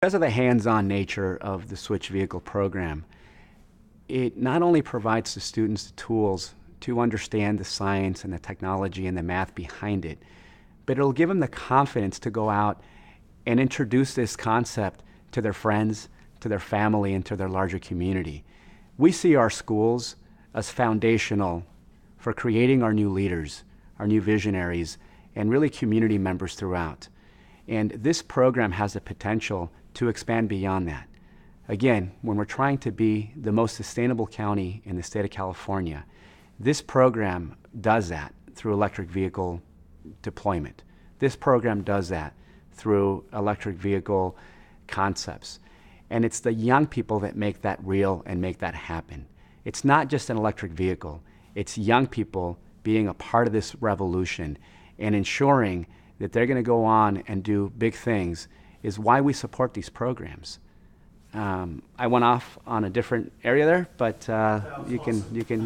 Because of the hands-on nature of the Switch Vehicle program, it not only provides the students the tools to understand the science and the technology and the math behind it, but it'll give them the confidence to go out and introduce this concept to their friends, to their family, and to their larger community. We see our schools as foundational for creating our new leaders, our new visionaries, and really community members throughout. And this program has the potential to expand beyond that. Again, when we're trying to be the most sustainable county in the state of California, this program does that through electric vehicle deployment. This program does that through electric vehicle concepts. And it's the young people that make that real and make that happen. It's not just an electric vehicle. It's young people being a part of this revolution and ensuring that they're going to go on and do big things is why we support these programs. I went off on a different area there, but you can